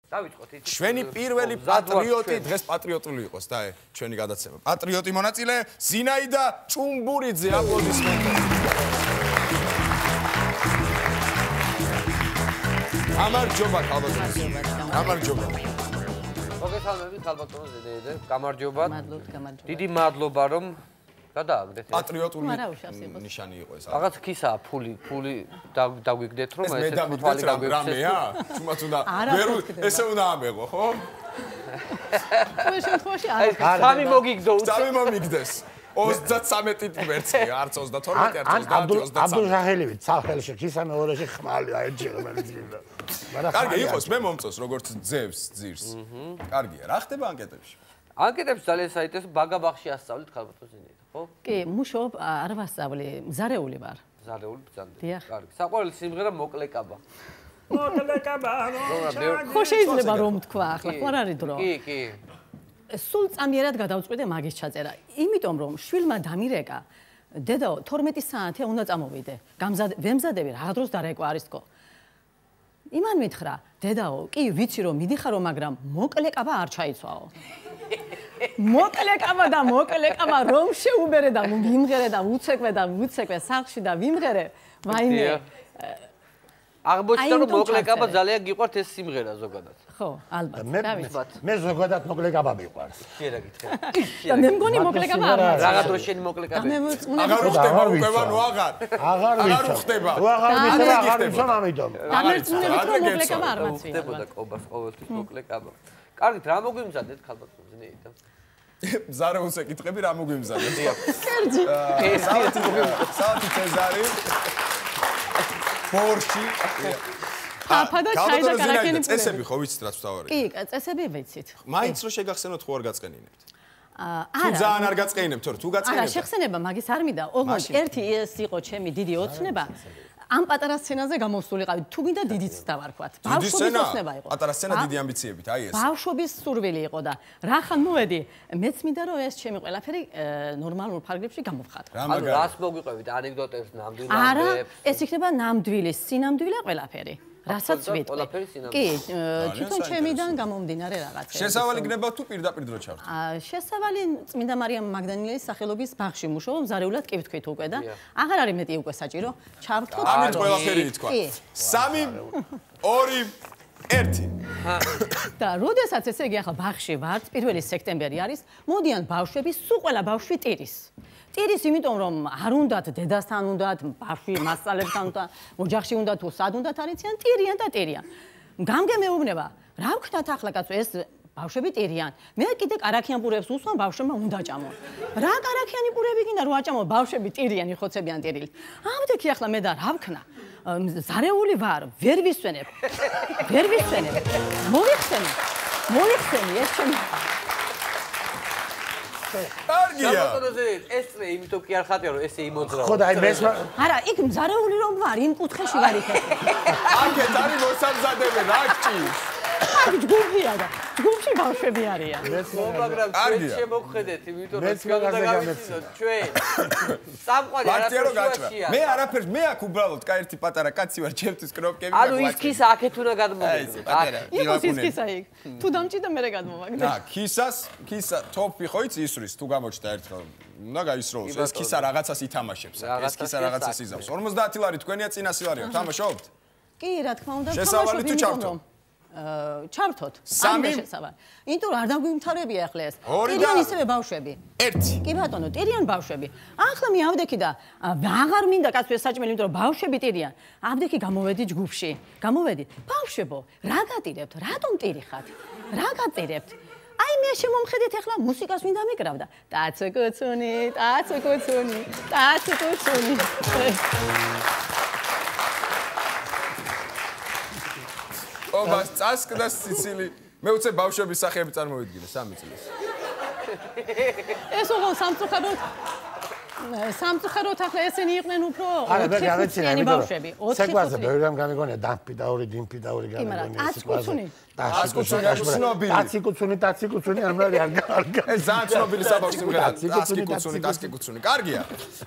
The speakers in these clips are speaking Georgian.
დავიწყოთ ის. ჩვენი პირველი პატრიოტი დღეს პატრიოტული იყოს და ჩვენი გადაცემა. პატრიოტი მონაწილე ზინაიდა ჭუმბურიძე აპლოდისმენტები. გამარჯობა ხალბატონო. გამარჯობა. მოგესალმებით ხალბატონო ზინაიდა. გამარჯობათ. მადლობთ. დიდი მადლობა რომ გადააგდეთ. პატრიოტული ნიშანი იყო ეს. რაღაც ქისაა ფული დაგვიგდეთ რომ ეს თვალი გაგვიქცეს. თუმცა უნდა ესე უნდა ამეღო, ხო? ყოველ შემთხვევაში სამი მოგიგდო. სამი მომიგდეს. 33 ვერცხლი, არც 22, არც 23. აბდულრაჰელივით სახელში ქისა მეორეში ხმალი აერჩი რომელიც გინდა. კარგი იყოს, მე მომწონს როგორც ძევს ძირს. კარგია, რა ხდება ანკეტებში? ანკეტებს ძალიან საინტერესო ბაგაბახში ასწავლეთ ხალბატონო ზინაიდა, ხო? კი, მუშაობ არ ვასწავლი, მზარეული ვარ. მზარეული ბრძანდები. დიახ. კარგი. საყვარელი სიმღერა მოკლეკაბა. ხო შეიძლება რომ თქვა ახლა, ხო არ არის დრო. კი. სულ წამიერად გადავწყვიტე მაგის ჩაწერა. იმიტომ რომ შვილმა დამირეკა, დედაო 12 საათია უნდა წამოვიდე. ვემზადები რა დროს დარეკვა არის თქო. იმან მითხრა, დედაო, კი ვიცი რომ მიდიხარო, მაგრამ მოკლეკაბა არ ჩაიცვაო. მოკლეკაბა რომ შეუბერე და ვიმღერე და უცეკვე სახლში და ვიმღერე, ვაიმე. აღმოჩნდა რომ მოკლეკაბა ძალიან გიყვართ ეს სიმღერა ზოგადად. ხო, ალბათ. მე ზოგადად მოკლეკაბა მიყვარს. კი რა გითხრა? და მე მგონი მოკლეკაბა არ არის. რაღა დრო შენი მოკლეკაბა. აღარ უხდება უკვე ნუ აღარ. აღარ უხდება. აღარ ვიცი ამიტომ. დამერწმუნებით რომ მოკლეკაბა არ მაცვია. ხდებოდა ყობას ყოველთვის მოკლეკაბა. კარგით, რა მოგვიმზადეთ ხალბატონო ზინაიდა? ზარეულს ეკითხები რა მოგვიმზადეთ? კერძი. საათი წეზარი. ბორში. აფა და ჩაი და კარაქენი პურები. წესები ხო ვიცით რაც ვთავარია? კი, წესები ვიცით. მაინც რო შეგახსენოთ ხო არ გაწყენინებთ? არა. თუ ძალიან არ გაწყენინებთ, თუ გაწყენინებთ. არა, შეხსენება მაგის არ მინდა. ოღონდ ერთი ეს იყო ჩემი დიდი ოცნება. ამ პატარა სცენაზე გამოსულიყავით. თუ მინდა დიდიც დავარქვათ. ბავშვობის ოცნება იყო. პატარა სცენა დიდი ამბიციებით, აი ეს. ბავშვობის სურვილი იყო და რახან მოვედი, მეც მინდა რომ ეს ჩემი ყველაფერი ნორმალურ ფარგლებში გამოვხატო. ანუ რას მოგვიყვებით ანეკდოტებს, ნამდვილ ამბებს? არა, ეს იქნება ნამდვილი, სინამდვილე ყველაფერი. რასაც ვიტყვი. კი, თვითონ ჩემიდან გამომდინარე რაღაცა. შესავალი გნება თუ პირდაპირ დრო ჩავთ? შესავალი წმინდა მარიამ მაგდანელის სახელობის ბაღში მუშაობ, მზარეულად კი ვთქვით უკვე და აღარ არის მეტი უკვე საჭირო. ჩავთქოთ. ამით ყველაფერი ითქვა. 3 2 1 და როდესაც ესე იგი ახლა ბაღში ვართ, 1 სექტემბერი არის, მოდიან ბავშვები, სულ ყველა ბავშვი ტირის. ტირის იმიტომ რომ არ უნდათ დედასთან უნდათ, ბავშვი მასწავლებელთან უნდათ, ოჯახში უნდათ თუ სად უნდათ არიციან, ტირიან და ტირიან. გამგემეუბნება, რა ვქნათ ახლა კაცო ეს ბავშვები ტირიან. მე კიდე კარაქიან პურებს უსვამ, ბავშვებმა უნდა ჭამონ. რა კარაქიანი პურები გინდა რომ აჭამო, ბავშვები ტირიან, იხოცებიან ტირილით. ამდენი ახლა მე და რა ვქნა? ზარეული ვარ, ვერ ვისვენებ. მოიხსენი ეს ჩემი კარგია. ეს წრე იმიტომ კი არ ხატია რომ ესე იმოძრაო. ხო და აი მე არა, იქ მზარეული რომ ვარ, იმ კუთხეში ვარ იქ. აქეთ არის მოსამზადებელი, რა გჭირს? აქ ჯგუფია და ჯგუფში ბავშვები არიან. მაგრამ ჩვენ შემოგხედეთ, იმიტომ რომ ჩვენ უნდა გავიცინოთ ჩვენ. სამყარო არაფერია. მე არაფერს, მე აქ უბრალოდ კაერთი პატარა კაცი ვარ, ჩემთვის კნოპკები ანუ ის ქისა აქეთ უნდა გადმოვიდეთ. იყოს ის ქისა იქ. თუ დამჭიდა მე გადმოვაგდე. და ქისა თოფი ხო იცი ისვრის თუ გამოჩნდა ერთხელ. უნდა გაისროლოს. ეს ქისა რაღაცას ითამაშებს. ეს ქისა რაღაცას იზავს. 50 ლარი თქვენია წინა სილარიო, თამაშობთ? კი, რა თქმა უნდა, შესავალი თუ ჩავთო? ჩავთოთ. სამი შესავალი. იმიტომ არ დაგვიმთავრებია ახლა ეს. ორი და ტირიან ისევე ბავშვები. ერთი. კი ბატონო, ტირიან ბავშვები. ახლა მე ავდექი და აღარ მინდა კაცო ეს საჭმელი, იმიტომ რომ ბავშვები ტირიან. ავდექი გამოვედი ჯგუფში. გამოვედი. ბავშვებო, რა გატირებთ? რატომ ტირიხათ? რა გატირებთ? აი მე შემომხედეთ ახლა მუსიკას ვინდა მიკრავდა. ტაცუკუცუნი. ობას წასკდა სიცილი. მე უცებ ბავშვების სახეები წარმოვიდგინე 3 წელს. ეს უღო სამწუხაროდ ახლა ესენი იყვნენ უფრო 4 წლიანი ბავშვები. 4 საკვაზე ბევრი რამ გამიგონია, დამფიდაური, დინფიდაური გამიგონია. ტაციკუცუნი არ მარი არ გა. ეს ძალიან ცნობილი საბავშვო სიმღერაა. ტაციკუცუნი. კარგია.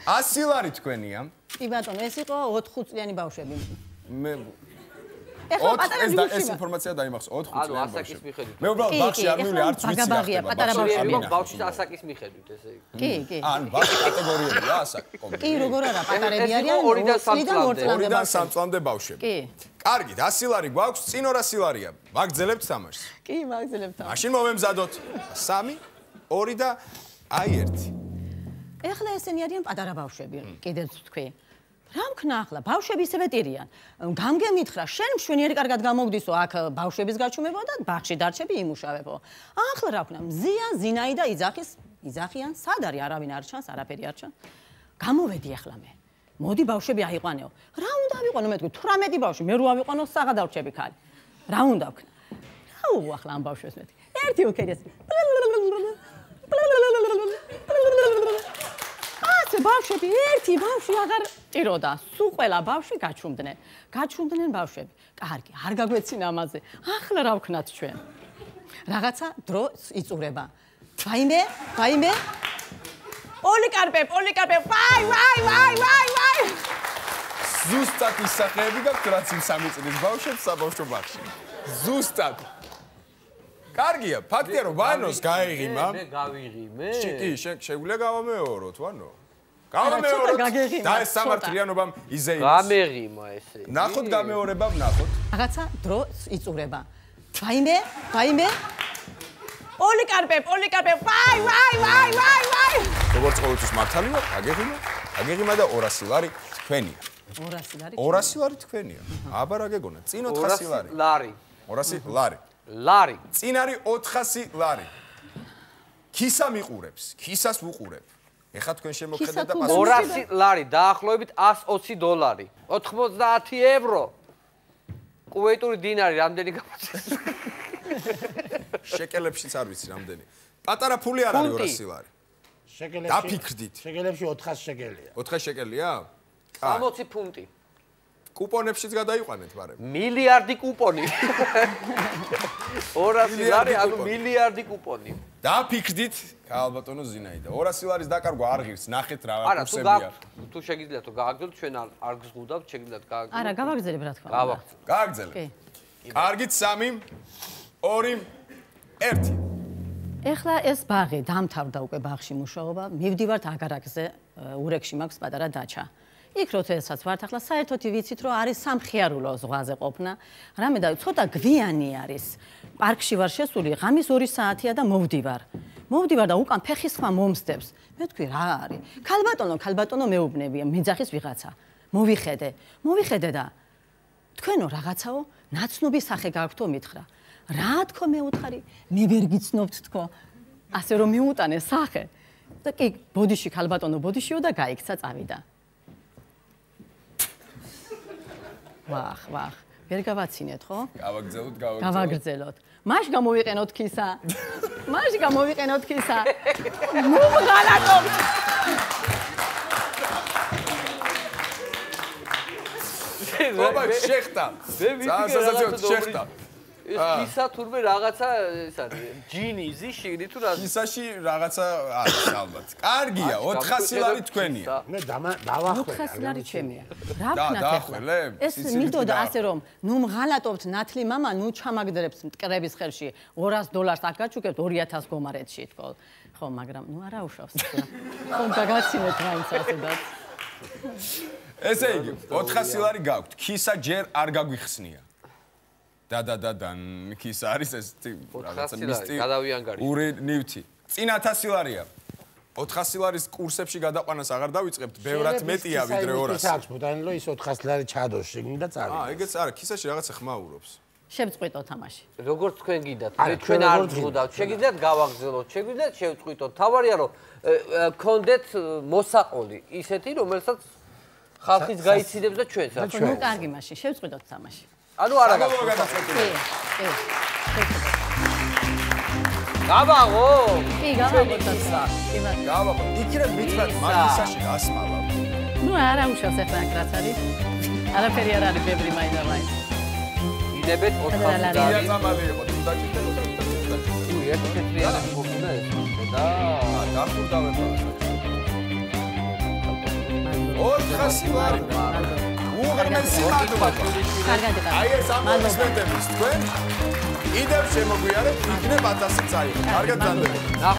100 ლარი თქვენია. კი ბატონო, ეს იყო 4 წლიანი ბავშვები. მე ეხლა პატარა ბავშვი. ეს ინფორმაცია დაიმახსოვრე 4 წლიანი ბავშვი. ანუ ასაკის მიხედვით. მე უბრალოდ ბავშვი არ მივли არც ვიცი. ბაგაბაღია, პატარა ბავშვი. ბავშვის ასაკის მიხედვით ესე იგი. კი. ან ბავშვი კატეგორიებია ასაკი. კი, როგორ არა, პატარები არიან 2-3 წლამდე ბავშვები. კი. კარგი, 100 ლარი გვაქვს, წინ 200 ლარია. მაგძელებთ თამაშს. კი, მაგძელებთ თამაშს. მაშინ მომემზადოთ 3, 2 და აი 1. ეხლა ესენი არიან პატარა ბავშვები, კიდევ თქვი. რა მქნა ახლა? ბავშვები ისევე ტირიან. გამგემითხრა, შენ მშვენიერი კარგად გამოგდისო, აქ ბავშვების გაჩუმებო და ბაღში დარჩები იმუშავებო. ახლა რა ვქნა? მზია, ზინაი და იძახიან, სად არის? არავინ არ ჩანს, არაფერი არ ჩანს. გამოვედი ახლა მე. მოდი ბავშვები აიყვანეო. რა უნდა ავიყვანო მე თქვი? 18 ბავშვი, მე რო ავიყვანო საღად დავრჩები ქალი. რა უნდა ვქნა? რა უახლა ამ ბავშვებს მე. ერთი უკეთესი. ასე ბავშვები, ერთი ბავშვი აღარ ტიროდა. სულ ყველა ბავშვი გაჩუმდნენ ბავშვები. კარგი, არ გაგვეცინ ამაზე. ახლა რა ვქნათ ჩვენ? რაღაცა დრო იწურება. ვაიმე. პოლიკარპე, ვაი. ზუსტად ის სახეები გაქვთ, რაც იმ 3 წლის ბავშვებს საბავშვო ბაღში. ზუსტად. კარგია, ფაქტია რომ ვანოს გაეღიმა. მე გავიღიმე. კი, შეგვიძლია გავამეოროთ, ვანო. გავამეოროთ. და ეს სამართლიანობამ იზეიმს. გამეღიმა ესე. ნახოთ გამეორება, ვნახოთ. რაღაცა დრო იწურება. ვაიმე. პოლიკარპე, ვაი. როგორც ყოველთვის მართალი ვარ, აგეღიმა და 200 ლარი თქვენია. 200 ლარი თქვენია. აბა რა გეგონა? წინ 400 ლარი. 200 ლარი. ლარი. წინ არის 400 ლარი. ქისა მიყურებს, ქისას ვუყურებ. ეხა თქვენ შემოხედეთ და 200 ლარი, დაახლოებით 120 დოლარი. 90 ევრო. კუვეიტური დინარი რამდენი გამოწეს? შეკელებშიც არ ვიცი რამდენი. პატარა ფული არ არის 200 ლარი. შეკელებში. დაფიქრდით. შეკელებში 400 შეკელია. 400 შეკელია? 60 ფუნტი. კუპონებშიც გადაიყვანეთ, მაგრამ. მილიარდი კუპონი. 200 ლარი, ანუ მილიარდი კუპონი. დაფიქრდით, ალბათონო ზინაიდა. 200 ლარის დაკარგვა არ ღირს, ნახეთ რა კურსებია. თუ შეგიძლიათ თუ გააგრძელოთ, ჩვენ არ გზღუდავთ, შეგიძლიათ გააგრძელოთ. არა, გავაგრძელებ რა თქმა უნდა. გავაგრძელოთ. გააგრძელეთ. კარგით 3, 2, 1. ეხლა ეს ბაღი დამთავრდა უკვე ბაღში მუშაობა. მივდივართ აგარაკზე, ურეკში მაქვს პატარა დაჩა. იქ როდესაც ვართ ახლა საერთოდ ვიცით რომ არის სამხიარულო ზღვაზე ყოფნა. რამე და ცოტა გვიანი არის. პარკში ვარ შესული, ღამის 2 საათია და მოვდივარ და უკან ფეხის ხმა მომსდევს. მე თქვი რა არის? ქალბატონო მეუბნებია, მიძახის ვიღაცა. მოვიხედე და თქვენო რაღაცაო ნაცნობი სახე გაქვთო მითხრა. რა თქო მე უთხარი? მე ვერ გიცნობთ თქო. ასე რომ მიუტანე სახე. და კი ბოდიში ქალბატონო ბოდიშიო და გაიქცა წავიდა. ვახ, ვერ გავაცინეთ, ხო? გავაგრძელოთ. მაშ გამოვიყენოთ ქისა. ნუ ღალატო. ობა, შეხტა. შეხტა. ეს ქისა თურმე რაღაცა ეს არის ჯინიზი შიგნი თუ რა ქისაში რაღაცა არის ალბათ. კარგია, 400 ლარი თქვენია. მე დავახვე. 400 ლარი ჩემია. რა ვქნათ ახლა? ეს მიდოდა ასე რომ ნუ მღალატობთ ნათლი მამა, ნუ ჩამაგდრებს მტკრების ხელში 200 დოლარს აქ გაჩუქებთ 2000 გომარეთში თქო. ხო, მაგრამ ნუ არა უშავს ახლა. ხომ გაგაცინეთ რაინც ასედაც. ესე იგი, 400 ლარი გაქვთ. ქისა ჯერ არ გაგვიხსნია. და ქის არის ეს რაღაცა მისტი გადავიანგარი ური ნივთი წინ 1000 ლარია 400 ლარის კურსებში გადაყვანას აღარ დავიწყებთ ბევრად მეტია ვიდრე 200 ის აქვს ბუტანილო ის 400 ლარი ჩადოს შეგნი და წავიდა ეგეც არა ქისაში რაღაცა ხმაურობს შევწყვიტო თამაში როგორც თქვენ გიდათ მე ჩვენ არ ვწვდავთ შეგიძლიათ გავაგრძელოთ შეგიძლიათ შევწყვიტოთ თავარია რომ გქონდეთ მოსაყოლი ისეთი რომელსაც ხალხის გაიცინებს და ჩვენს რა ნუ კარგი მაშინ შევწყვიტოთ თამაში ანუ არა გადაწყვეტილი. გავაღო? კი, გავაღო. გავაღო. იქნებ მითხრათ მაგისაში გასმალა. ნუ არა უშავს ახლა აქ რაც არის. არაფერი არ არის ბევრი მაინდა-მაინც. ინებეთ 400 ლარი. ზამალი იყო, თუ დაჭირდებოდა, თუ ერთი კეთრიანი მოგუნა ეს და დახურდავება. 400 ლარი. უღრმესი მადლობა. აი ეს ამბობისმეტების თქვენ კიდევ შემოგვიარეთ იქნებ 1000 წაიღო. კარგად განდებით.